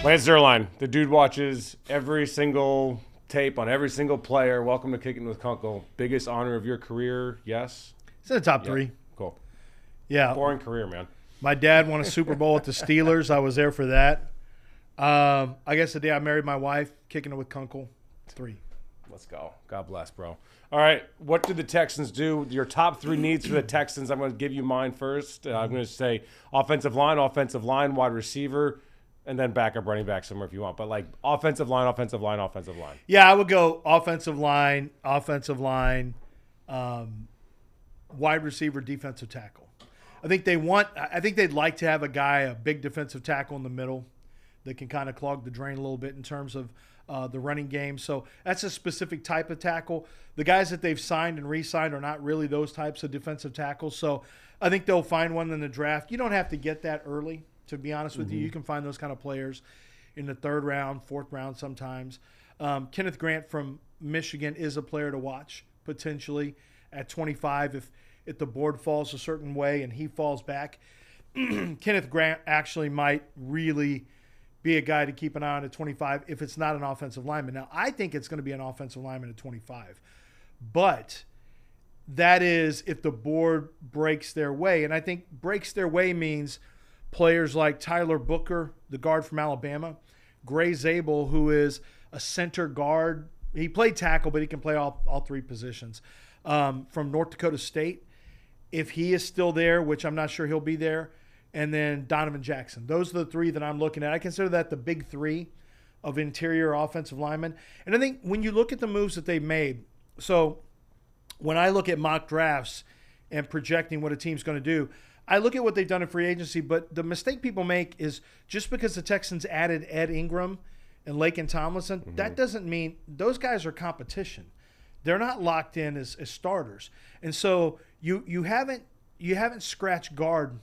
Lance Zierlein, the dude watches every single tape on every single player. Welcome to Kickin with Kunkel. Biggest honor of your career, yes? It's in the top three. Cool. Yeah. Boring career, man. My dad won a Super Bowl with the Steelers. I was there for that. I guess the day I married my wife, Kicking It with Kunkel, 3. Let's go. God bless, bro. All right, what did the Texans do? Your top 3 needs for the Texans. I'm going to give you mine first. I'm going to say offensive line, wide receiver, and then backup running back somewhere if you want. But like offensive line. Yeah, I would go offensive line, wide receiver, defensive tackle. I think they'd like to have a big defensive tackle in the middle that can kind of clog the drain a little bit in terms of the running game. So that's a specific type of tackle. The guys that they've signed and re-signed are not really those types of defensive tackles. So I think they'll find one in the draft. You don't have to get that early, to be honest with you. You can find those kind of players in the 3rd round, 4th round sometimes. Kenneth Grant from Michigan is a player to watch potentially at 25 if the board falls a certain way and he falls back. Kenneth Grant actually might really be a guy to keep an eye on at 25 if it's not an offensive lineman. Now, I think it's going to be an offensive lineman at 25. But that is if the board breaks their way. And I think breaks their way means players like Tyler Booker, the guard from Alabama, Gray Zabel, who is a center guard. He played tackle, but he can play all 3 positions. From North Dakota State, if he is still there, which I'm not sure he'll be there, and then Donovan Jackson. Those are the 3 that I'm looking at. I consider that the big 3 of interior offensive linemen. And I think when you look at the moves that they've made, so when I look at mock drafts and projecting what a team's going to do, I look at what they've done in free agency, but the mistake people make is just because the Texans added Ed Ingram and Laken Tomlinson, that doesn't mean those guys are competition. They're not locked in as starters. And so you haven't scratched guard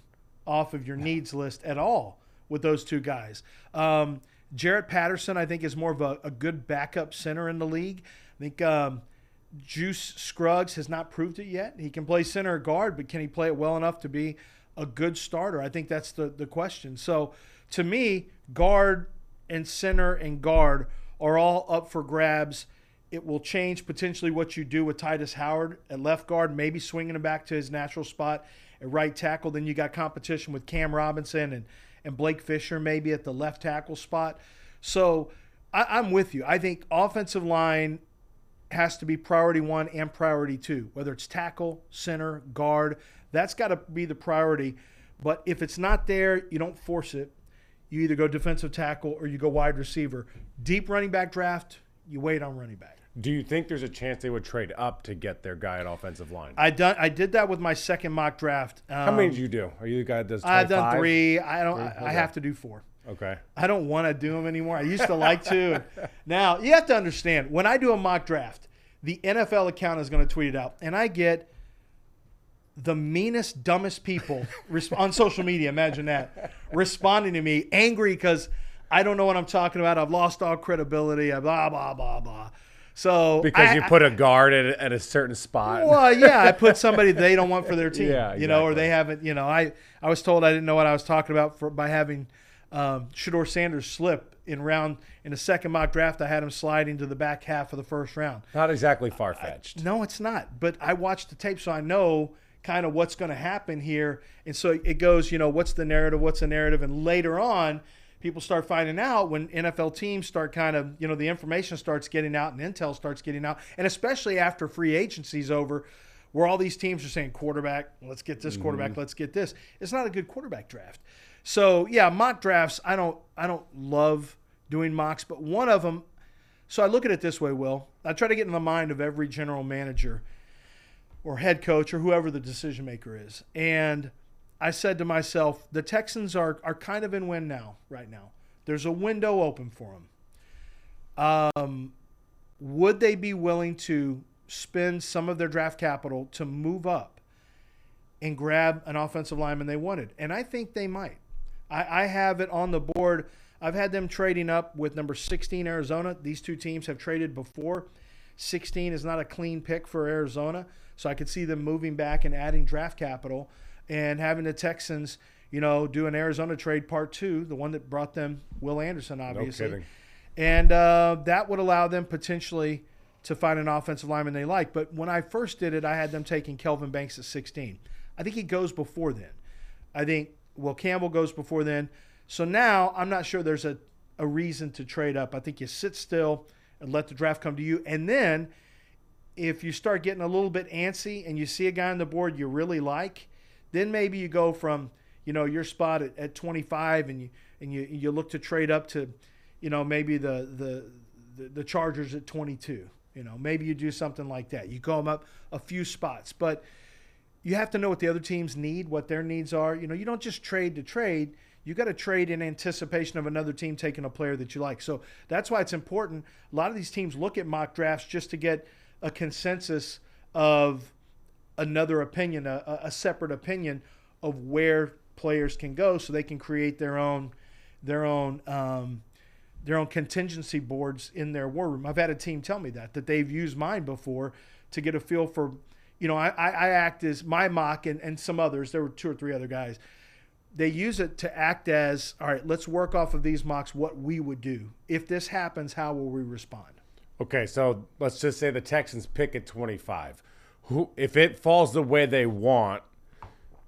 off of your needs list at all with those 2 guys. Jarrett Patterson, I think, is more of a good backup center in the league. I think Juice Scruggs has not proved it yet. He can play center or guard, but can he play it well enough to be a good starter? I think that's the question. So to me, guard and center and guard are all up for grabs. It will change potentially what you do with Titus Howard at left guard, maybe swinging him back to his natural spot at right tackle. Then you got competition with Cam Robinson and Blake Fisher maybe at the left tackle spot. So I'm with you. I think offensive line has to be priority 1 and priority 2, whether it's tackle, center, guard. That's got to be the priority. But if it's not there, you don't force it. You either go defensive tackle or you go wide receiver. Deep running back draft, you wait on running back. Do you think there's a chance they would trade up to get their guy at offensive line? I did that with my second mock draft. How many did you do? Are you the guy that does 25? I've done 3. I don't. 3? I have to do 4. Okay. I don't want to do them anymore. I used to like to. Now, you have to understand, when I do a mock draft, the NFL account is going to tweet it out, and I get the meanest, dumbest people on social media, imagine that, responding to me, angry because I don't know what I'm talking about. I've lost all credibility, blah, blah, blah, blah. So because you put a guard at a certain spot. Well, yeah, I put somebody they don't want for their team, yeah, exactly. Or they haven't, I was told I didn't know what I was talking about by having Shador Sanders slip in the second mock draft. I had him sliding to the back half of the 1st round. Not exactly far-fetched. No, it's not. But I watched the tape, so I know kind of what's going to happen here. And so it goes, what's the narrative? And later on, people start finding out when NFL teams start kind of, the information starts getting out and intel starts getting out. And especially after free agency's over, where all these teams are saying, quarterback, let's get this quarterback, let's get this. It's not a good quarterback draft. So, yeah, mock drafts, I don't love doing mocks, but one of them, so I look at it this way, Will. I try to get in the mind of every general manager or head coach or whoever the decision maker is. And I said to myself, the Texans are kind of in win now, right now. There's a window open for them. Would they be willing to spend some of their draft capital to move up and grab an offensive lineman they wanted? And I think they might. I have it on the board. I've had them trading up with number 16, Arizona. These 2 teams have traded before. 16 is not a clean pick for Arizona, so I could see them moving back and adding draft capital. and having the Texans, do an Arizona trade part 2, the one that brought them Will Anderson, obviously. No kidding. And that would allow them potentially to find an offensive lineman they like. But when I first did it, I had them taking Kelvin Banks at 16. I think he goes before then. I think Will Campbell goes before then. So now I'm not sure there's a reason to trade up. I think you sit still and let the draft come to you. And then if you start getting a little bit antsy and you see a guy on the board you really like, then maybe you go from, your spot at 25 and you look to trade up to, maybe the Chargers at 22. Maybe you do something like that. You go them up a few spots. But you have to know what the other teams need, what their needs are. You don't just trade to trade. You got to trade in anticipation of another team taking a player that you like. So that's why it's important. A lot of these teams look at mock drafts just to get a consensus of another opinion, a separate opinion of where players can go, so they can create their own contingency boards in their war room. I've had a team tell me that they've used mine before to get a feel for, I act as my mock and some others. There were 2 or 3 other guys. They use it to act as, all right, let's work off of these mocks what we would do. If this happens, how will we respond? Okay, so let's just say the Texans pick at 25. If it falls the way they want,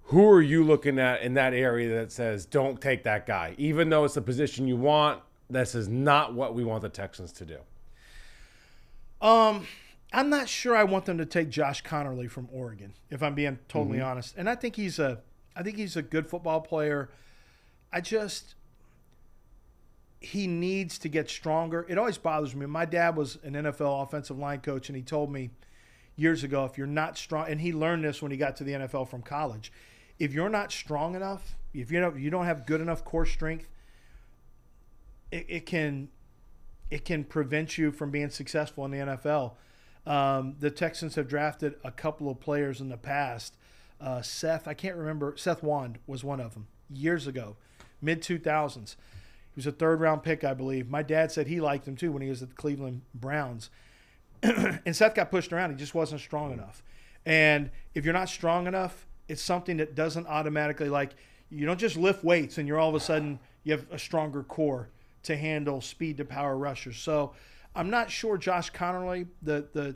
who are you looking at in that area that says, don't take that guy? Even though it's the position you want, this is not what we want the Texans to do. I'm not sure I want them to take Josh Connerly from Oregon, if I'm being totally honest. And I think he's a good football player. He needs to get stronger. It always bothers me. My dad was an NFL offensive line coach, and he told me years ago, if you're not strong, and he learned this when he got to the NFL from college, if you're not strong enough, if you don't have good enough core strength, it can prevent you from being successful in the NFL. The Texans have drafted a couple of players in the past. Seth Wand was one of them years ago, mid-2000s. He was a 3rd-round pick, I believe. My dad said he liked him too when he was at the Cleveland Browns. And Seth got pushed around. He just wasn't strong enough. And if you're not strong enough, it's something that doesn't automatically, you don't just lift weights and you're all of a sudden you have a stronger core to handle speed to power rushers. So I'm not sure Josh Connerly, the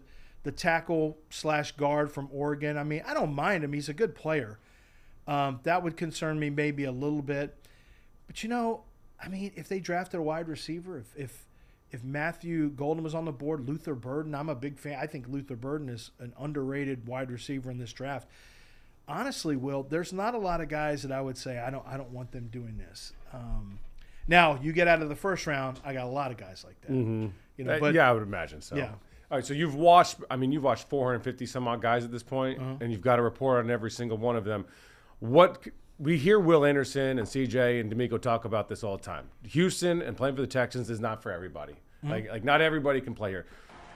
tackle/guard from Oregon. I mean, I don't mind him. He's a good player. That would concern me maybe a little bit. But, if they drafted a wide receiver, if Matthew Golden was on the board, Luther Burden, I'm a big fan. I think Luther Burden is an underrated wide receiver in this draft. Honestly, Will, there's not a lot of guys that I would say I don't want them doing this. Now, you get out of the first round, I got a lot of guys like that. Mm-hmm. But, I would imagine so. Yeah. All right, so you've watched 450 some odd guys at this point, and you've got a report on every single one of them. We hear Will Anderson and CJ and D'Amico talk about this all the time. Houston and playing for the Texans is not for everybody. Like not everybody can play here.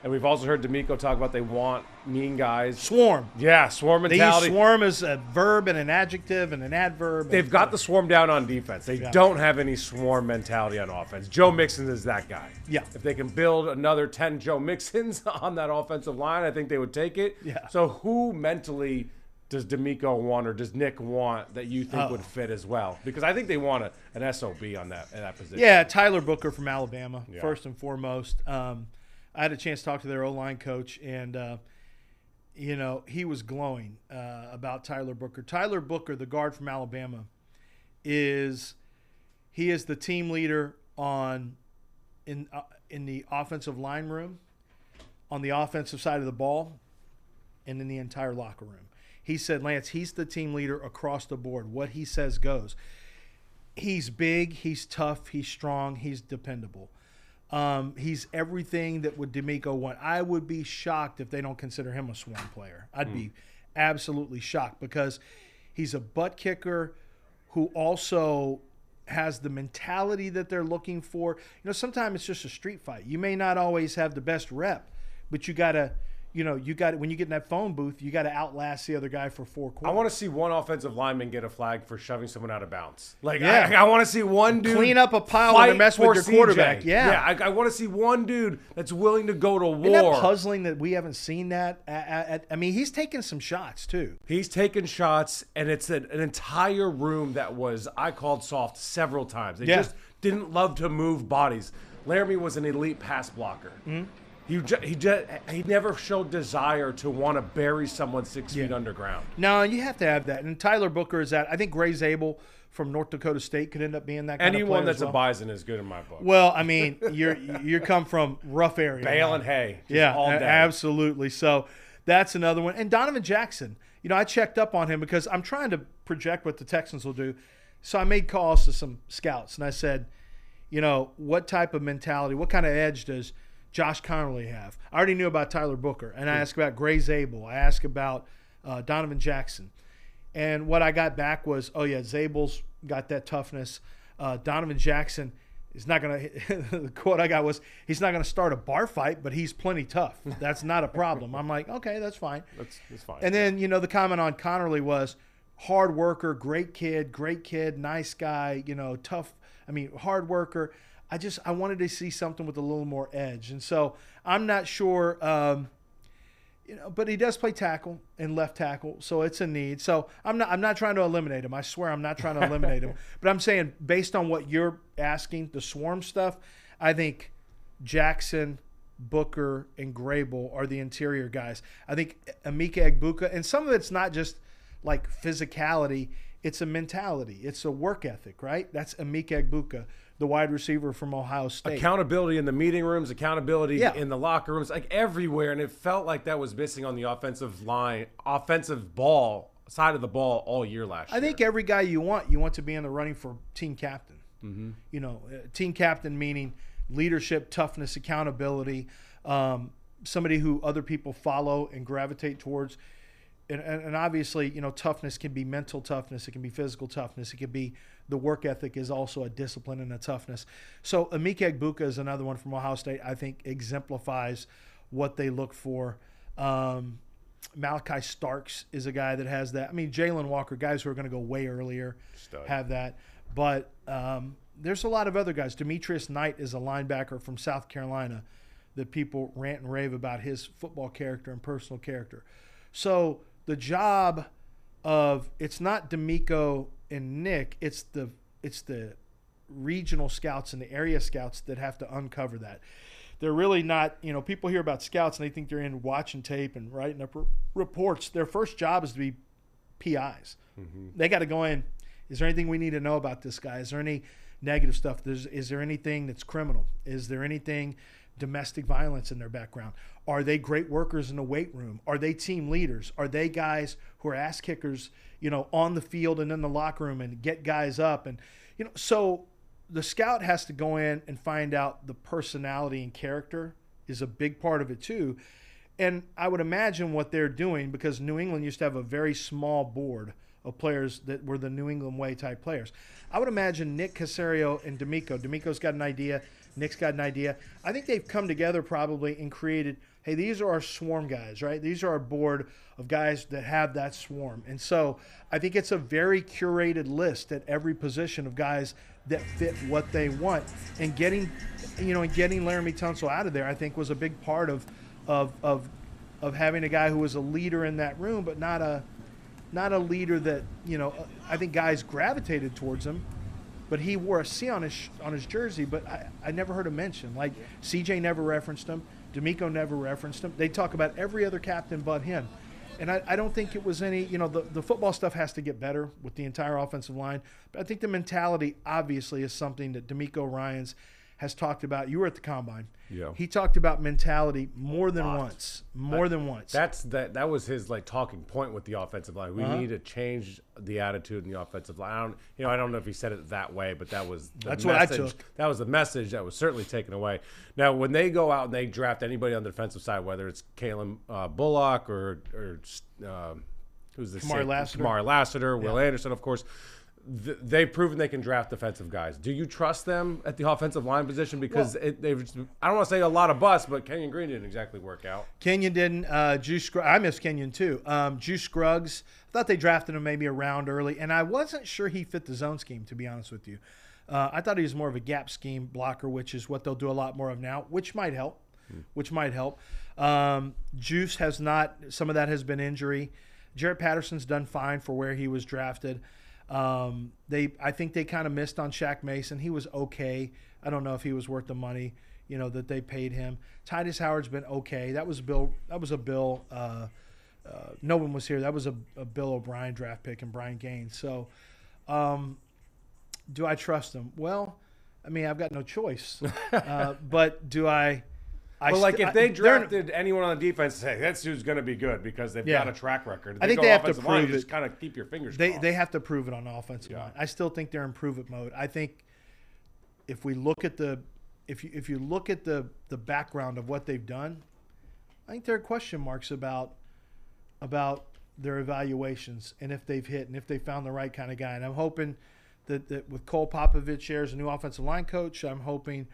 And we've also heard D'Amico talk about they want mean guys. Swarm. Yeah, swarm mentality. They use swarm as a verb and an adjective and an adverb. They've got the swarm down on defense. They don't have any swarm mentality on offense. Joe Mixon is that guy. Yeah. If they can build another 10 Joe Mixons on that offensive line, I think they would take it. Yeah. So who mentally does D'Amico want or does Nick want that you think would fit as well? Because I think they want an SOB on that position. Yeah, Tyler Booker from Alabama, Yeah. first and foremost. I had a chance to talk to their O-line coach, and, he was glowing about Tyler Booker. Tyler Booker, the guard from Alabama, is the team leader in the offensive line room, on the offensive side of the ball, and in the entire locker room. He said, Lance, he's the team leader across the board. What he says goes. He's big, he's tough, he's strong, he's dependable. He's everything that would D'Amico want. I would be shocked if they don't consider him a swarm player. I'd be absolutely shocked because he's a butt kicker who also has the mentality that they're looking for. Sometimes it's just a street fight. You may not always have the best rep, but you gotta you got when you get in that phone booth, you got to outlast the other guy for 4 quarters. I want to see one offensive lineman get a flag for shoving someone out of bounds. Like, Yeah. I want to see one dude clean up a pile when they're messing with your quarterback. Yeah. I want to see one dude that's willing to go to war. Isn't that puzzling that we haven't seen that? I mean, he's taking some shots too. He's taken shots, and it's an entire room that was, I called soft several times. They just didn't love to move bodies. Laramie was an elite pass blocker. Mm-hmm. He never showed desire to want to bury someone 6 feet underground. No, you have to have that. And Tyler Booker is that. I think Gray Zabel from North Dakota State could end up being that kind of player. Anyone that's as well. a bison is good in my book. Well, I mean, you come from rough area. Bale and hay. Yeah, all day. absolutely. So that's another one. And Donovan Jackson. I checked up on him because I'm trying to project what the Texans will do. So I made calls to some scouts, and I said, what type of mentality, what kind of edge does Josh Connerly have? I already knew about Tyler Booker, and I asked about Gray Zabel. I asked about Donovan Jackson. And what I got back was, Zabel's got that toughness. Donovan Jackson is not going to – the quote I got was, he's not going to start a bar fight, but he's plenty tough. That's not a problem. I'm like, okay, that's fine. That's fine. And then, the comment on Connerly was hard worker, great kid, nice guy, tough – hard worker. I wanted to see something with a little more edge. And so I'm not sure, but he does play tackle and left tackle, so it's a need. So I'm not trying to eliminate him. I swear I'm not trying to eliminate him. But I'm saying based on what you're asking, the swarm stuff, I think Jackson, Booker, and Grable are the interior guys. I think Emeka Egbuka, and some of it's not just like physicality, it's a mentality. It's a work ethic, right? That's Emeka Egbuka, the wide receiver from Ohio State. Accountability in the meeting rooms, accountability in the locker rooms, like everywhere. And it felt like that was missing on the offensive ball side of the ball all year last year. I think every guy you want to be in the running for team captain. Mm-hmm. Team captain meaning leadership, toughness, accountability, somebody who other people follow and gravitate towards. And obviously, toughness can be mental toughness. It can be physical toughness. It can be the work ethic is also a discipline and a toughness. So Emeka Egbuka is another one from Ohio State I think exemplifies what they look for. Malachi Starks is a guy that has that. Jalen Walker, guys who are going to go way earlier, have that. But there's a lot of other guys. Demetrius Knight is a linebacker from South Carolina that people rant and rave about his football character and personal character. So the job of it's not D'Amico and Nick, it's the regional scouts and the area scouts that have to uncover that. They're really not, people hear about scouts and they think they're in watching tape and writing up reports. Their first job is to be PIs. Mm-hmm. They got to go in. Is there anything we need to know about this guy? Is there any negative stuff? Is there anything that's criminal? Is there anything domestic violence in their background? Are they great workers in the weight room? Are they team leaders? Are they guys who are ass kickers, on the field and in the locker room and get guys up? And, so the scout has to go in and find out the personality and character is a big part of it too. And I would imagine what they're doing, because New England used to have a very small board of players that were the New England way type players. I would imagine Nick Caserio and D'Amico. D'Amico's got an idea. Nick's got an idea. I think they've come together probably and created, hey, these are our swarm guys, right? These are our board of guys that have that swarm. And so I think it's a very curated list at every position of guys that fit what they want. And getting Laramie Tunsil out of there, I think, was a big part of having a guy who was a leader in that room, but not a leader that, I think guys gravitated towards him. But he wore a C on his jersey, but I never heard him mentioned. Like, CJ never referenced him. D'Amico never referenced him. They talk about every other captain but him. And I don't think it was any, the football stuff has to get better with the entire offensive line. But I think the mentality obviously is something that D'Amico Ryans has talked about. You were at the Combine. Yeah. He talked about mentality more than once. That was his talking point with the offensive line. We need to change the attitude in the offensive line. I don't know if he said it that way, but that's message. What I took. That was the message that was certainly taken away. Now, when they go out and they draft anybody on the defensive side, whether it's Kalen Bullock or who's this? Kamari Lassiter. Kamari Lassiter, Will Anderson, of course. they've proven they can draft defensive guys. Do you trust them at the offensive line position? Because I don't want to say a lot of busts, but Kenyon Green didn't exactly work out. Kenyon didn't. I miss Kenyon too. Juice Scruggs, I thought they drafted him maybe a round early, and I wasn't sure he fit the zone scheme, to be honest with you. I thought he was more of a gap scheme blocker, which is what they'll do a lot more of now, which might help. Juice has not. Some of that has been injury. Jarrett Patterson's done fine for where he was drafted. I think they kind of missed on Shaq Mason. He was okay. I don't know if he was worth the money, that they paid him. Titus Howard's been okay. That was a Bill. No one was here. That was a Bill O'Brien draft pick and Brian Gaines. So, do I trust him? Well, I mean, I've got no choice. But do I? If they drafted anyone on the defense, say that dude's going to be good because they've got a track record. I think they have to prove it. Just kind of keep your fingers crossed. They have to prove it on the offensive line. I still think they're in prove-it mode. I think if we look at if you look at the background of what they've done, I think there are question marks about their evaluations and if they've hit and if they found the right kind of guy. And I'm hoping that with Cole Popovich there as a new offensive line coach, I'm hoping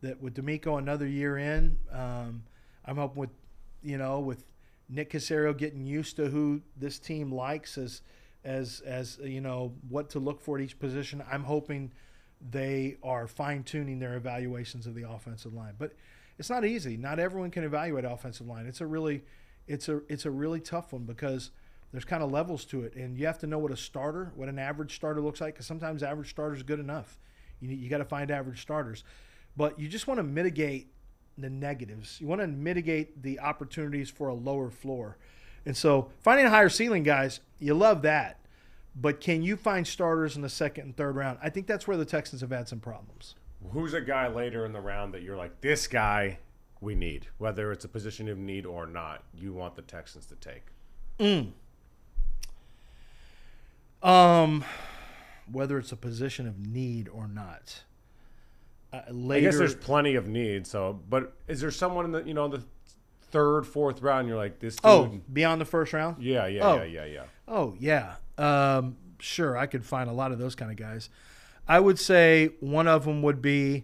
that with D'Amico another year in, I'm hoping with Nick Caserio getting used to who this team likes as what to look for at each position. I'm hoping they are fine-tuning their evaluations of the offensive line. But it's not easy. Not everyone can evaluate offensive line. It's a really tough one because there's kind of levels to it, and you have to know what an average starter looks like, because sometimes average starter is good enough. You got to find average starters. But you just want to mitigate the negatives. You want to mitigate the opportunities for a lower floor. And so finding a higher ceiling, guys, you love that. But can you find starters in the second and third round? I think that's where the Texans have had some problems. Who's a guy later in the round that you're like, this guy we need, whether it's a position of need or not, you want the Texans to take? Whether it's a position of need or not. I guess there's plenty of need. So, but is there someone in the third, fourth round? You're like this dude. Oh, beyond the first round? Yeah. Oh yeah. Sure, I could find a lot of those kind of guys. I would say one of them would be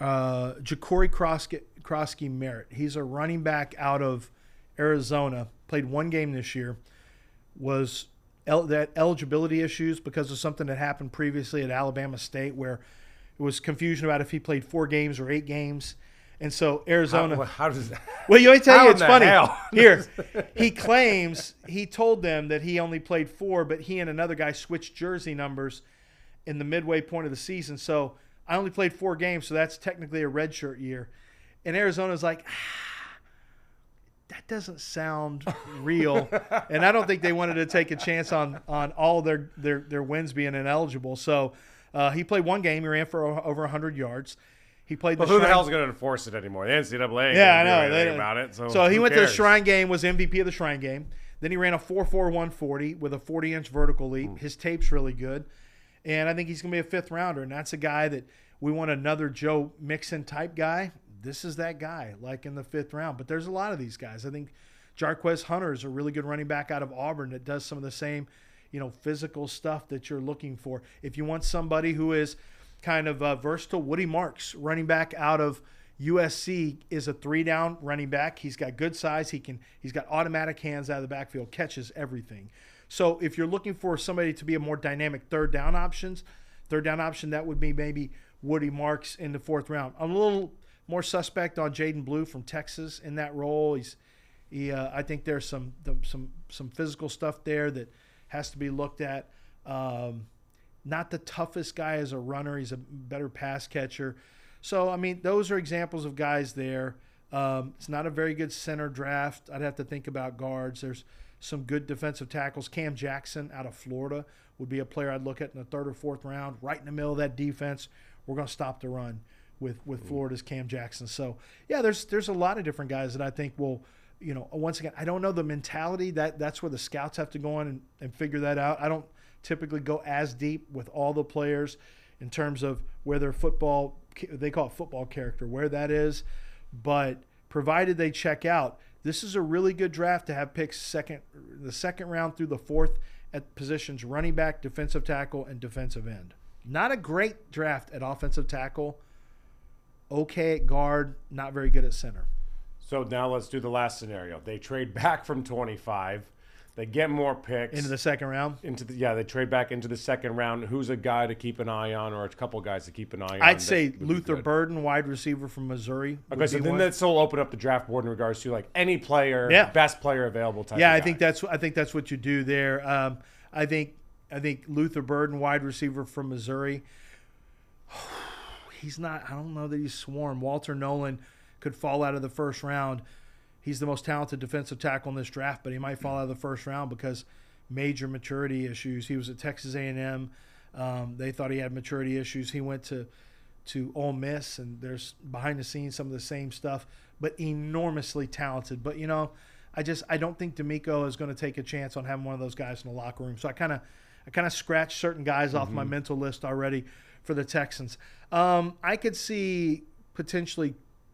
Ja'Cory Krosky Merritt. He's a running back out of Arizona. Played one game this year. Was that eligibility issues because of something that happened previously at Alabama State where it was confusion about if he played 4 games or 8 games. And so Arizona. How does that? Well, let me tell you, it's funny. Hell? Here, he claims he told them that he only played 4, but he and another guy switched jersey numbers in the midway point of the season. So I only played 4 games, so that's technically a redshirt year. And Arizona's like, that doesn't sound real. And I don't think they wanted to take a chance on all their wins being ineligible. So he played 1 game. He ran for over 100 yards. He played. But who the hell's going to enforce it anymore? The NCAA ain't do anything about it. So he went to the Shrine Game, was MVP of the Shrine Game. Then he ran a 4.4 140 with a 40-inch vertical leap. His tape's really good. And I think he's going to be a 5th rounder. And that's a guy that we want, another Joe Mixon type guy. This is that guy, like in the 5th round. But there's a lot of these guys. I think Jarquez Hunter is a really good running back out of Auburn that does some of the same, physical stuff that you're looking for. If you want somebody who is kind of versatile, Woody Marks, running back out of USC, is a 3-down running back. He's got good size. He's got automatic hands out of the backfield, catches everything. So if you're looking for somebody to be a more dynamic third down option, that would be maybe Woody Marks in the 4th round. I'm a little more suspect on Jaden Blue from Texas in that role. I think there's some physical stuff there that has to be looked at. Not the toughest guy as a runner. He's a better pass catcher. So, I mean, those are examples of guys there. It's not a very good center draft. I'd have to think about guards. There's some good defensive tackles. Cam Jackson out of Florida would be a player I'd look at in the 3rd or 4th round. Right in the middle of that defense, we're going to stop the run with Florida's Cam Jackson. So, yeah, there's a lot of different guys that I think will, once again, I don't know the mentality. That's where the scouts have to go on and figure that out. I don't typically go as deep with all the players in terms of where their football, they call it football character, where that is. But provided they check out, this is a really good draft to have picks the 2nd round through the 4th at positions running back, defensive tackle, and defensive end. Not a great draft at offensive tackle. Okay at guard, not very good at center. So now let's do the last scenario. They trade back from 25. They get more picks. Into the second round? They trade back into the second round. Who's a guy to keep an eye on, or a couple guys to keep an eye on? I'd say Luther Burden, wide receiver from Missouri. Okay, so then that's will open up the draft board in regards to like any player, best player available type. Yeah, of guy. I think that's what you do there. I think Luther Burden, wide receiver from Missouri. He's not. I don't know that he's swarm. Walter Nolan could fall out of the first round. He's the most talented defensive tackle in this draft, but he might fall out of the first round because major maturity issues. He was at Texas A&M. They thought he had maturity issues. He went to Ole Miss, and there's behind the scenes some of the same stuff, but enormously talented. But, I don't think D'Amico is going to take a chance on having one of those guys in the locker room. So I kind of scratched certain guys off my mental list already for the Texans. I could see potentially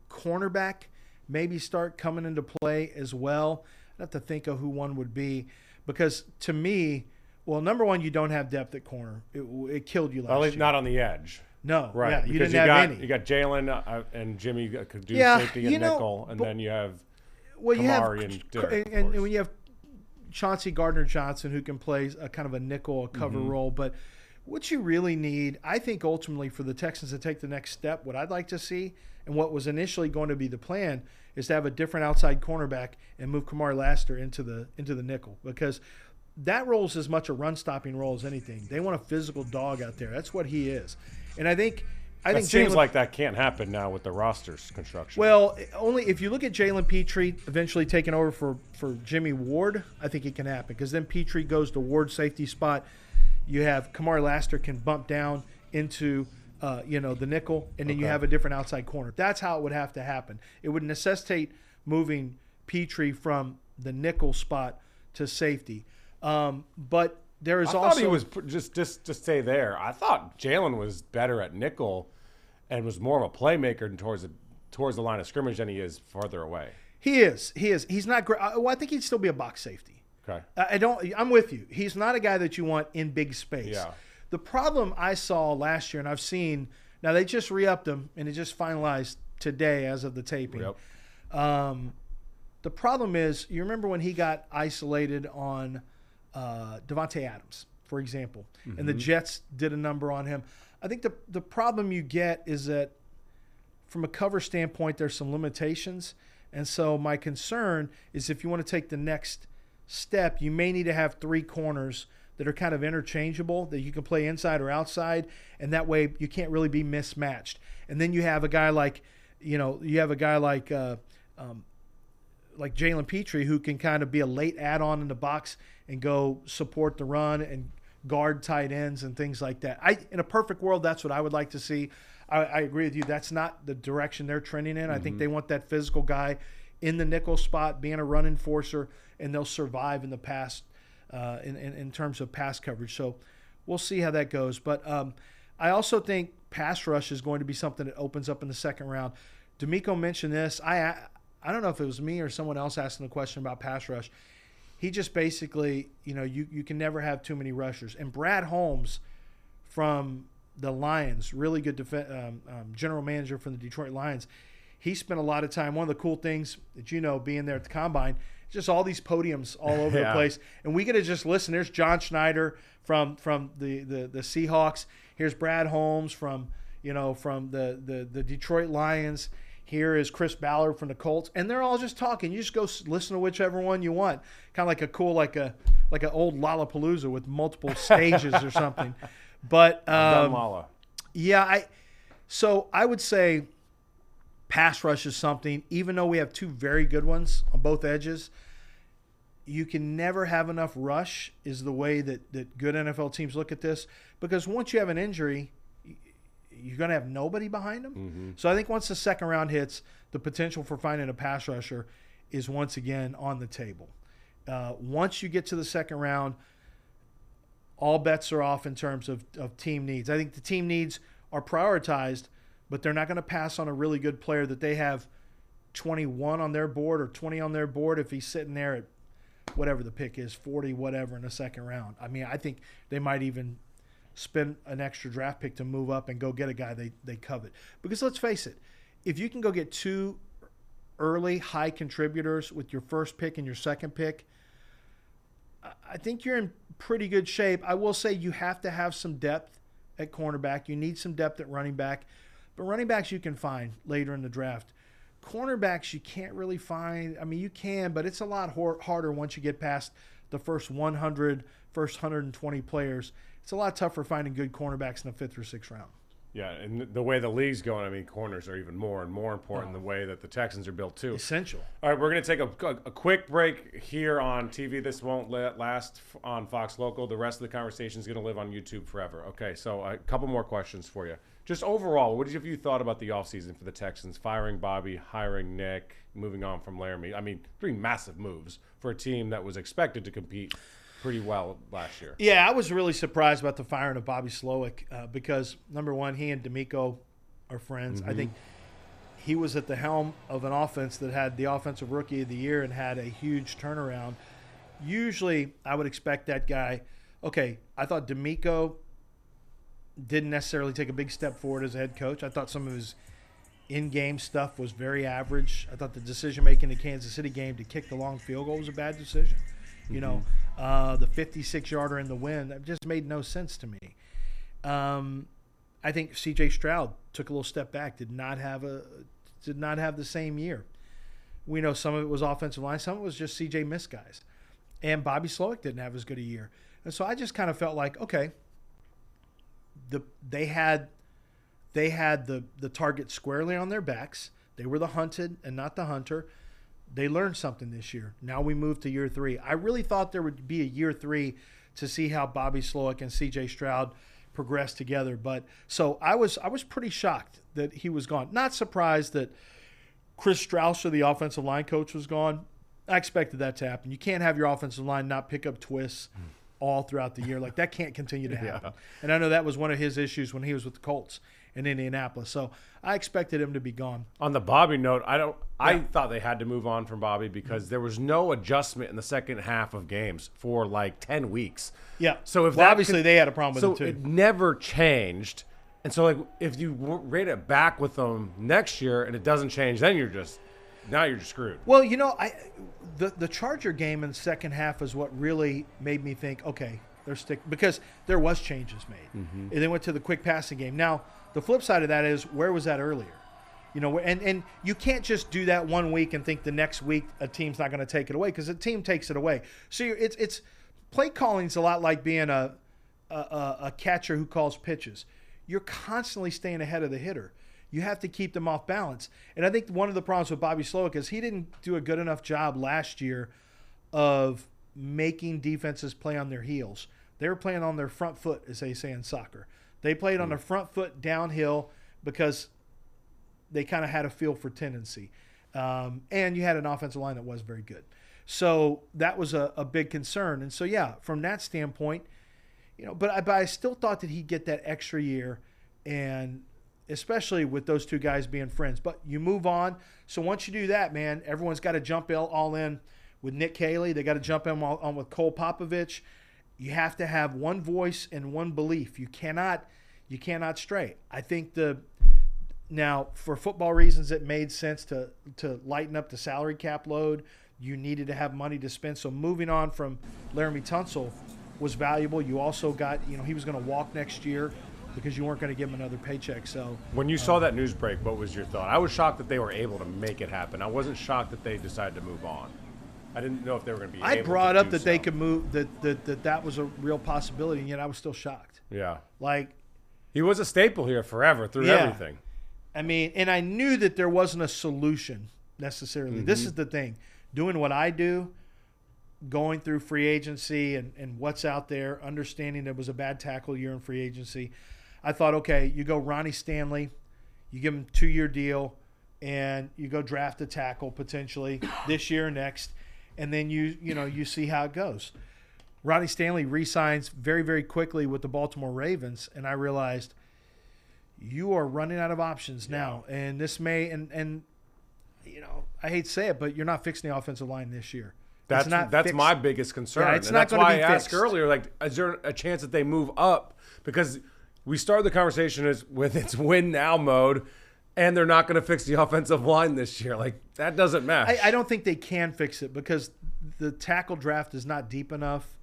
cornerback maybe start coming into play as well. I'd have to think of who one would be because to me, well, number one, you don't have depth at corner. It killed you last year. Not on the edge. No, right. Yeah, you didn't have any. You got Jalen and Jimmy could do safety and nickel, and then you have Kamari and Derek. And when you have Chauncey Gardner-Johnson who can play a kind of a nickel, a cover role, but what you really need, I think ultimately for the Texans to take the next step, what I'd like to see and what was initially going to be the plan is to have a different outside cornerback and move Kamari Lassiter into the nickel because that role is as much a run-stopping role as anything. They want a physical dog out there. That's what he is. And I think seems like that can't happen now with the roster's construction. Well, only if you look at Jalen Petrie eventually taking over for Jimmy Ward, I think it can happen because then Petrie goes to Ward's safety spot. You have Kamari Lassiter can bump down into the nickel, and then you have a different outside corner. That's how it would have to happen. It would necessitate moving Petrie from the nickel spot to safety. But there is I thought he was just stay there. I thought Jalen was better at nickel and was more of a playmaker towards the line of scrimmage than he is farther away. He is. He's not great. Well, I think he'd still be a box safety. Okay. I'm with you. He's not a guy that you want in big space. Yeah. The problem I saw last year, and I've seen now they just re-upped him, and it just finalized today as of the taping. Yep. The problem is, you remember when he got isolated on Devontae Adams, for example, and the Jets did a number on him. I think the problem you get is that from a cover standpoint, there's some limitations, and so my concern is if you want to take the next step, you may need to have three corners that are kind of interchangeable, that you can play inside or outside, and that way you can't really be mismatched. And then you have a guy like Jalen Petrie who can kind of be a late add-on in the box and go support the run and guard tight ends and things like that. In a perfect world, that's what I would like to see. I agree with you. That's not the direction they're trending in. I think they want that physical guy in the nickel spot, being a run enforcer, and they'll survive in the pass in terms of pass coverage. So we'll see how that goes. But I also think pass rush is going to be something that opens up in the second round. D'Amico mentioned this. I don't know if it was me or someone else asking the question about pass rush. He just basically, you can never have too many rushers. And Brad Holmes from the Lions, really good general manager from the Detroit Lions, he spent a lot of time. One of the cool things that being there at the Combine, just all these podiums all over the place. And we get to just listen. There's John Schneider from the Seahawks. Here's Brad Holmes from the Detroit Lions. Here is Chris Ballard from the Colts, and they're all just talking. You just go listen to whichever one you want. Kind of like a cool, like an old Lollapalooza with multiple stages or something. But so I would say pass rush is something. Even though we have two very good ones on both edges, you can never have enough rush. Is the way that good NFL teams look at this, because once you have an injury, you're going to have nobody behind them. So I think once the second round hits, the potential for finding a pass rusher is once again on the table. Once you get to the second round, all bets are off in terms of team needs. I think the team needs are prioritized, but they're not going to pass on a really good player that they have 21 on their board or 20 on their board if he's sitting there at whatever the pick is, 40 whatever in the second round. I mean, I think they might even spend an extra draft pick to move up and go get a guy they covet. Because let's face it, if you can go get 2 early high contributors with your first pick and your second pick, I think you're in pretty good shape. I will say you have to have some depth at cornerback. You need some depth at running back. But running backs you can find later in the draft. Cornerbacks you can't really find. I mean, you can, but it's a lot harder once you get past the first 120 players. It's a lot tougher finding good cornerbacks in the 5th or 6th round. Yeah, and the way the league's going, I mean, corners are even more and more important the way that the Texans are built, too. Essential. All right, we're going to take a quick break here on TV. This won't last on Fox Local. The rest of the conversation is going to live on YouTube forever. Okay, so a couple more questions for you. Just overall, what have you thought about the offseason for the Texans? Firing Bobby, hiring Nick, moving on from Laramie. I mean, 3 massive moves for a team that was expected to compete pretty well last year. Yeah, I was really surprised about the firing of Bobby Slowick because, number one, he and D'Amico are friends. I think he was at the helm of an offense that had the Offensive Rookie of the Year and had a huge turnaround. Usually, I would expect that guy. Okay, I thought D'Amico didn't necessarily take a big step forward as a head coach. I thought some of his in-game stuff was very average. I thought the decision-making in the Kansas City game to kick the long field goal was a bad decision. You know, the 56-yarder in the win, that just made no sense to me. I think C.J. Stroud took a little step back, did not have the same year. We know some of it was offensive line, some of it was just C.J. missed guys. And Bobby Slowick didn't have as good a year. And so I just kind of felt like, okay, they had the target squarely on their backs. They were the hunted and not the hunter. They learned something this year. Now we move to year 3. I really thought there would be a year 3 to see how Bobby Slowick and C.J. Stroud progress together. But so I was pretty shocked that he was gone. Not surprised that Chris Strausser, the offensive line coach, was gone. I expected that to happen. You can't have your offensive line not pick up twists all throughout the year. Like, that can't continue to happen. Yeah. And I know that was one of his issues when he was with the Colts in Indianapolis. So I expected him to be gone. On the Bobby note, I thought they had to move on from Bobby because there was no adjustment in the second half of games for like 10 weeks. Yeah. So obviously they had a problem with it too. So it never changed. And so like if you rate it back with them next year and it doesn't change, then you're just screwed. Well, you know, the Charger game in the second half is what really made me think, okay, because there was changes made. And they went to the quick passing game. Now, the flip side of that is, where was that earlier? You know, and you can't just do that one week and think the next week a team's not going to take it away, because a team takes it away. So it's play calling's a lot like being a catcher who calls pitches. You're constantly staying ahead of the hitter. You have to keep them off balance. And I think one of the problems with Bobby Slowick is he didn't do a good enough job last year of making defenses play on their heels. They were playing on their front foot, as they say in soccer. They played on their front foot downhill because they kind of had a feel for tendency. And you had an offensive line that was very good. So that was a big concern. And so, yeah, from that standpoint, you know, but I still thought that he'd get that extra year, and especially with those two guys being friends. But you move on. So once you do that, man, everyone's got to jump all in with Nick Caley. They got to jump in on with Cole Popovich. You have to have one voice and one belief. You cannot stray. I think now for football reasons, it made sense to lighten up the salary cap load. You needed to have money to spend. So moving on from Laramie Tunsil was valuable. You also got, you know, he was going to walk next year because you weren't going to give him another paycheck. So when you saw that news break, what was your thought? I was shocked that they were able to make it happen. I wasn't shocked that they decided to move on. I didn't know if they were going to be able to do so. I brought up that they could move, that was a real possibility, and yet I was still shocked. Yeah. Like, he was a staple here forever through everything. I mean, and I knew that there wasn't a solution necessarily. This is the thing. Doing what I do, going through free agency and what's out there, understanding there was a bad tackle year in free agency, I thought, okay, you go Ronnie Stanley, you give him a 2-year deal, and you go draft a tackle potentially this year or next, and then you see how it goes. Ronnie Stanley re-signs very, very quickly with the Baltimore Ravens, and I realized you are running out of options now. And this may, and you know, I hate to say it, but you're not fixing the offensive line this year. That's fixed. my biggest concern. Yeah, it's and not that's gonna why be I asked fixed. earlier, like, is there a chance that they move up? Because we started the conversation with its win now mode, and they're not going to fix the offensive line this year. Like, that doesn't match. I don't think they can fix it because the tackle draft is not deep enough.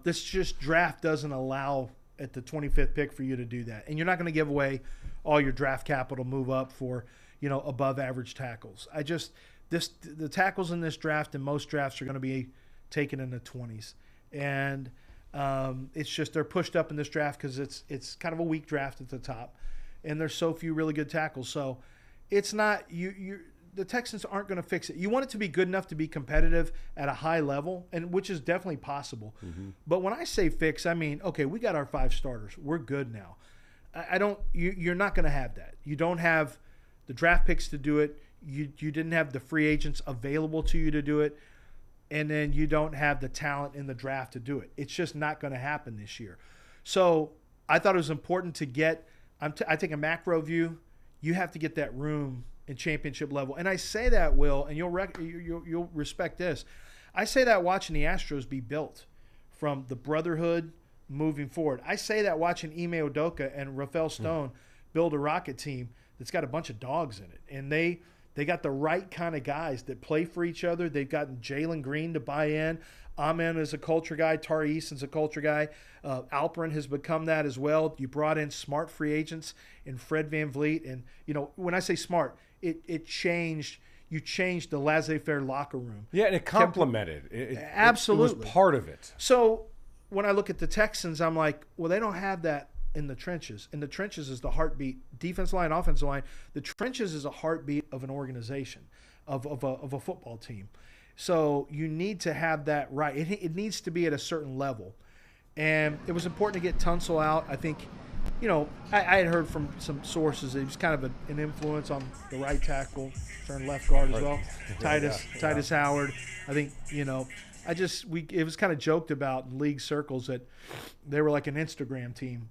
This just draft doesn't allow at the 25th pick for you to do that. And you're not going to give away all your draft capital, move up for, above average tackles. The tackles in this draft and most drafts are going to be taken in the 20s. And it's just they're pushed up in this draft because it's kind of a weak draft at the top. And there's so few really good tackles. So it's not the Texans aren't going to fix it. You want it to be good enough to be competitive at a high level, and which is definitely possible. Mm-hmm. But when I say fix, I mean, okay, we got our 5 starters. We're good now. You're not going to have that. You don't have the draft picks to do it. You didn't have the free agents available to you to do it. And then you don't have the talent in the draft to do it. It's just not going to happen this year. So I thought it was important to get I take a macro view. You have to get that room in championship level. And I say that, Will, and you'll respect this. I say that watching the Astros be built from the brotherhood moving forward. I say that watching Ime Udoka and Rafael Stone build a Rocket team that's got a bunch of dogs in it. And they got the right kind of guys that play for each other. They've gotten Jalen Green to buy in. Amen is a culture guy. Tari Eason's a culture guy. Alperin has become that as well. You brought in smart free agents in Fred VanVleet. And, when I say smart, it changed. You changed the laissez-faire locker room. Yeah, and it complemented. Absolutely. It was part of it. So when I look at the Texans, I'm like, well, they don't have that in the trenches. And the trenches is the heartbeat, defensive line, offensive line. The trenches is a heartbeat of an organization, of a football team. So you need to have that right. It needs to be at a certain level. And it was important to get Tunsil out. I think, I had heard from some sources that he was kind of an influence on the right tackle, turn left guard as well. Titus Howard. I think, it was kind of joked about in league circles that they were like an Instagram team,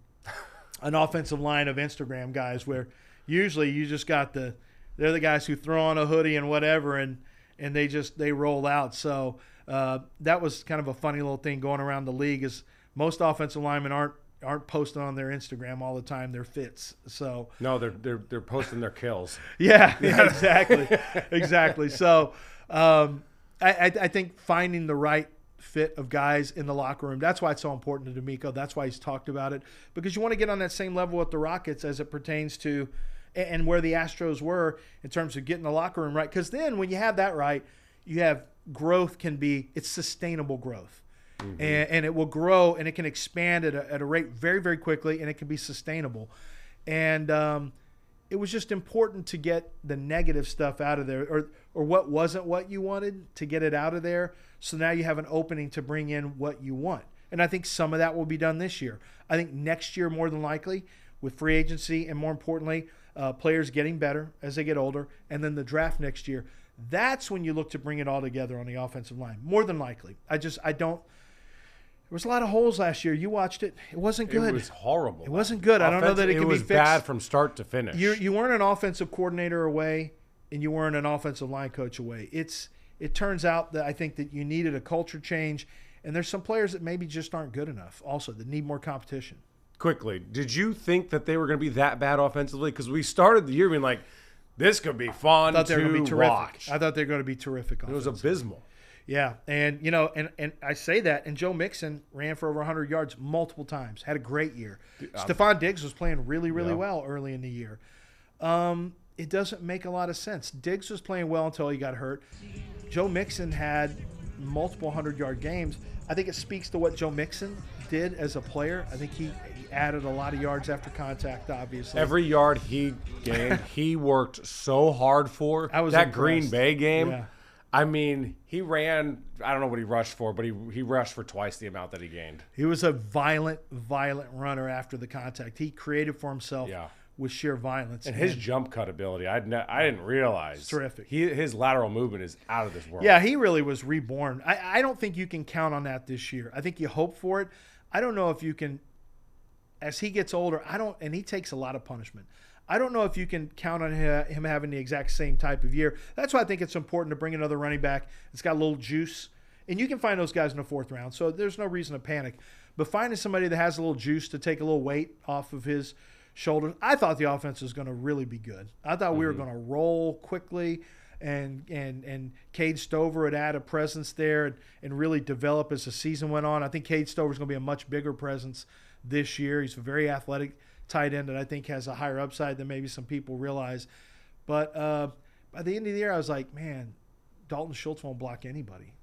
an offensive line of Instagram guys where usually you just got they're the guys who throw on a hoodie and whatever and they roll out. So that was kind of a funny little thing going around the league is most offensive linemen aren't posting on their Instagram all the time their fits. So no, they're posting their kills. Yeah, exactly. So I think finding the right fit of guys in the locker room, that's why it's so important to D'Amico. That's why he's talked about it, because you want to get on that same level with the Rockets as it pertains to and where the Astros were in terms of getting the locker room right. Because then when you have that right, you have growth it's sustainable growth. Mm-hmm. And it will grow and it can expand at a rate very, very quickly, and it can be sustainable. And it was just important to get the negative stuff out of there or what wasn't what you wanted, to get it out of there. So now you have an opening to bring in what you want. And I think some of that will be done this year. I think next year, more than likely, with free agency and more importantly, players getting better as they get older, and then the draft next year, that's when you look to bring it all together on the offensive line. More than likely. There was a lot of holes last year. You watched it. It wasn't good. It was horrible. It wasn't good. I don't know that it can be fixed. It was bad from start to finish. You weren't an offensive coordinator away, and you weren't an offensive line coach away. It turns out that I think that you needed a culture change, and there's some players that maybe just aren't good enough also that need more competition. Quickly, did you think that they were going to be that bad offensively? Because we started the year being like, this could be fun to watch. I thought they were going to be terrific offensively. It was abysmal. Yeah, and and I say that, and Joe Mixon ran for over 100 yards multiple times, had a great year. Stephon Diggs was playing really, really well early in the year. It doesn't make a lot of sense. Diggs was playing well until he got hurt. Joe Mixon had multiple 100-yard games. I think it speaks to what Joe Mixon did as a player. I think he added a lot of yards after contact, obviously. Every yard he gained, he worked so hard for. I was that impressed. Green Bay game. Yeah. I mean, he ran, I don't know what he rushed for, but he rushed for twice the amount that he gained. He was a violent runner after the contact. He created for himself with sheer violence. And his jump cut ability, I didn't realize. It's terrific. His lateral movement is out of this world. Yeah, he really was reborn. I don't think you can count on that this year. I think you hope for it. I don't know if you can, as he gets older, and he takes a lot of punishment. I don't know if you can count on him having the exact same type of year. That's why I think it's important to bring another running back. It's got a little juice And you can find those guys in the 4th round, so there's no reason to panic. But finding somebody that has a little juice to take a little weight off of his shoulders, I thought the offense was going to really be good. I thought we were going to roll quickly, and Cade Stover would add a presence there and really develop as the season went on. I think Cade Stover is going to be a much bigger presence this year. He's a very athletic tight end that I think has a higher upside than maybe some people realize. But by the end of the year, I was like, man, Dalton Schultz won't block anybody.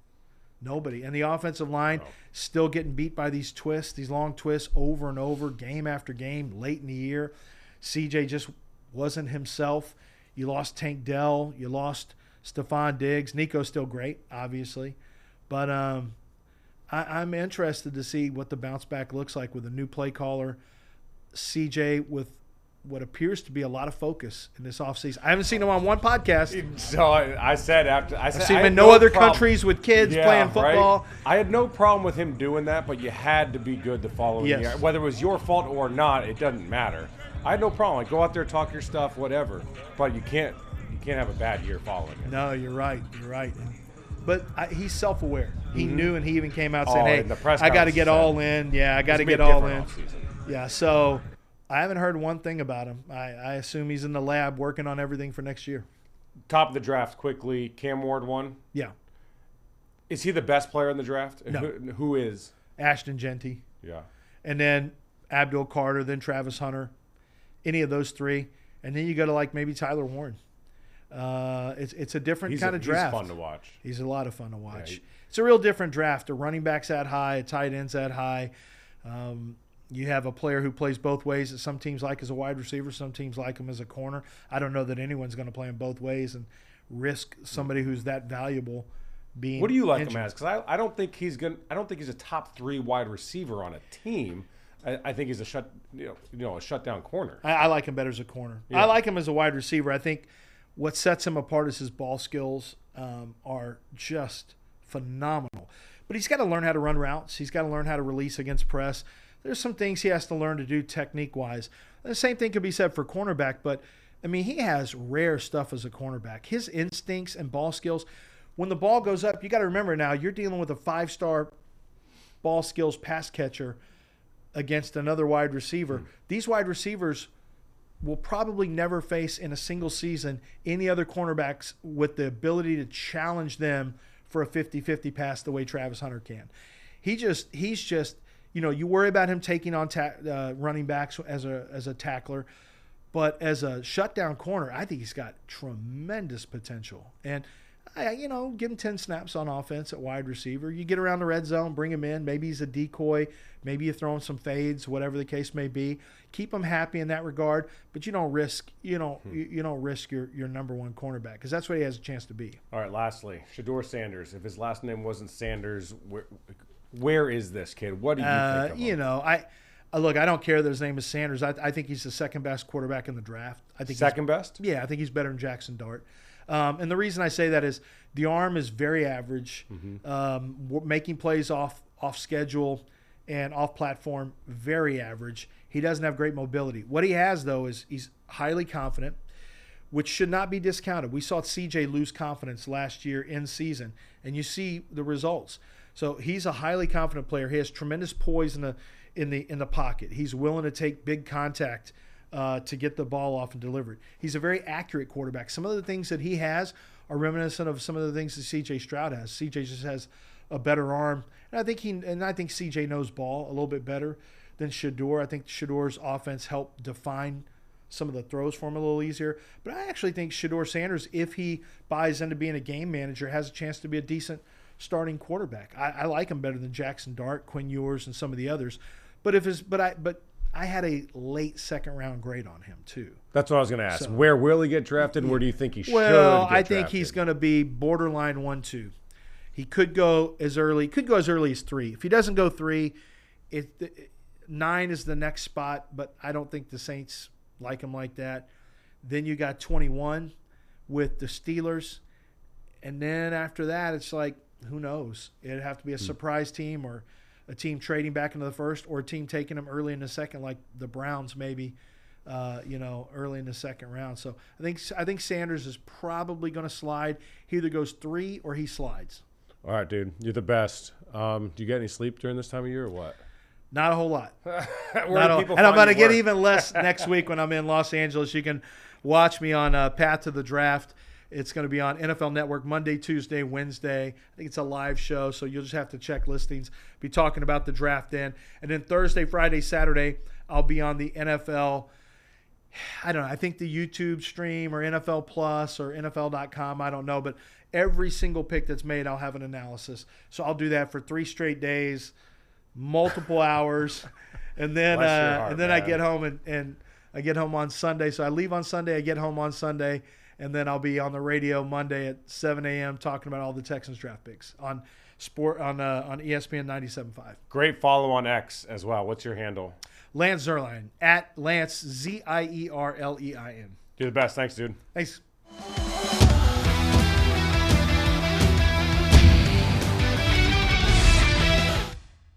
Nobody. And the offensive line still getting beat by these twists, these long twists over and over, game after game, late in the year. CJ just wasn't himself. You lost Tank Dell. You lost Stephon Diggs. Nico's still great, obviously. But I'm interested to see what the bounce back looks like with a new play caller. CJ with what appears to be a lot of focus in this offseason. I haven't seen him on one podcast. So I said I've seen him in no other countries with kids playing football. Right? I had no problem with him doing that, but you had to be good the following year. Whether it was your fault or not, it doesn't matter. I had no problem. Like, go out there, talk your stuff, whatever. But you can't have a bad year following it. No, you're right. You're right. But he's self-aware. He knew, and he even came out saying, "Hey, I got to get all in. Yeah, I got to get all in." Yeah, so I haven't heard one thing about him. I assume he's in the lab working on everything for next year. Top of the draft quickly. Cam Ward won. Yeah. Is he the best player in the draft? No. Who is? Ashton Genty. Yeah. And then Abdul Carter, then Travis Hunter. Any of those 3. And then you go to like maybe Tyler Warren. It's a different kind of draft. He's fun to watch. He's a lot of fun to watch. Yeah, it's a real different draft. A running back's that high, a tight end's that high. You have a player who plays both ways that some teams like as a wide receiver, some teams like him as a corner. I don't know that anyone's going to play him both ways and risk somebody who's that valuable being. What do you like injured. him as? Because I don't think he's a top 3 wide receiver on a team. I think he's a shutdown corner. I like him better as a corner. Yeah. I like him as a wide receiver. I think what sets him apart is his ball skills are just phenomenal. But he's got to learn how to run routes. He's got to learn how to release against press. There's some things he has to learn to do technique-wise. The same thing could be said for cornerback, but, I mean, he has rare stuff as a cornerback. His instincts and ball skills, when the ball goes up, you got to remember now, you're dealing with a 5-star ball skills pass catcher against another wide receiver. These wide receivers will probably never face in a single season any other cornerbacks with the ability to challenge them for a 50-50 pass the way Travis Hunter can. He's just you worry about him taking on running backs as a tackler, but as a shutdown corner, I think he's got tremendous potential. And give him 10 snaps on offense at wide receiver. You get around the red zone, bring him in. Maybe he's a decoy. Maybe you throw him some fades, whatever the case may be. Keep him happy in that regard, but you don't risk your number 1 cornerback because that's what he has a chance to be. All right, lastly, Shador Sanders. If his last name wasn't Sanders, where is this kid? What do you think of him? Look, I don't care that his name is Sanders. I think he's the second best quarterback in the draft. I think second best? Yeah, I think he's better than Jackson Dart. And the reason I say that is the arm is very average. Making plays off schedule and off platform, very average. He doesn't have great mobility. What he has, though, is he's highly confident, which should not be discounted. We saw CJ lose confidence last year in season, and you see the results. So he's a highly confident player. He has tremendous poise in the pocket. He's willing to take big contact to get the ball off and deliver it. He's a very accurate quarterback. Some of the things that he has are reminiscent of some of the things that C.J. Stroud has. C.J. just has a better arm, and I think C.J. knows ball a little bit better than Shador. I think Shador's offense helped define some of the throws for him a little easier. But I actually think Shador Sanders, if he buys into being a game manager, has a chance to be a decent starting quarterback. I like him better than Jackson Dart, Quinn Ewers, and some of the others. But I had a late second round grade on him too. That's what I was going to ask. So, where will he get drafted? And where do you think he should? Well, I think he's going to be borderline 1-2. He could go as early as 3. If he doesn't go 3, 9 is the next spot. But I don't think the Saints like him like that. Then you got 21 with the Steelers, and then after that, it's like, who knows? It'd have to be a surprise team or a team trading back into the first or a team taking him early in the second, like the Browns maybe, early in the second round. So I think Sanders is probably going to slide. He either goes 3 or he slides. All right, dude. You're the best. Do you get any sleep during this time of year or what? Not a whole lot. Where And do people I'm find going to your get work? even less next week when I'm in Los Angeles. You can watch me on Path to the Draft. It's going to be on NFL Network Monday, Tuesday, Wednesday. I think it's a live show, so you'll just have to check listings. Be talking about the draft then. And then Thursday, Friday, Saturday, I'll be on the NFL. I don't know. I think the YouTube stream or NFL Plus or NFL.com. I don't know. But every single pick that's made, I'll have an analysis. So I'll do that for 3 straight days, multiple hours. And then Bless your heart, I man. get home and I get home on Sunday. So I leave on Sunday. I get home on Sunday. And then I'll be on the radio Monday at 7 a.m. talking about all the Texans draft picks on ESPN 97.5. Great follow on X as well. What's your handle? Lance Zierlein, at Lance, Zierlein. You're the best. Thanks, dude. Thanks.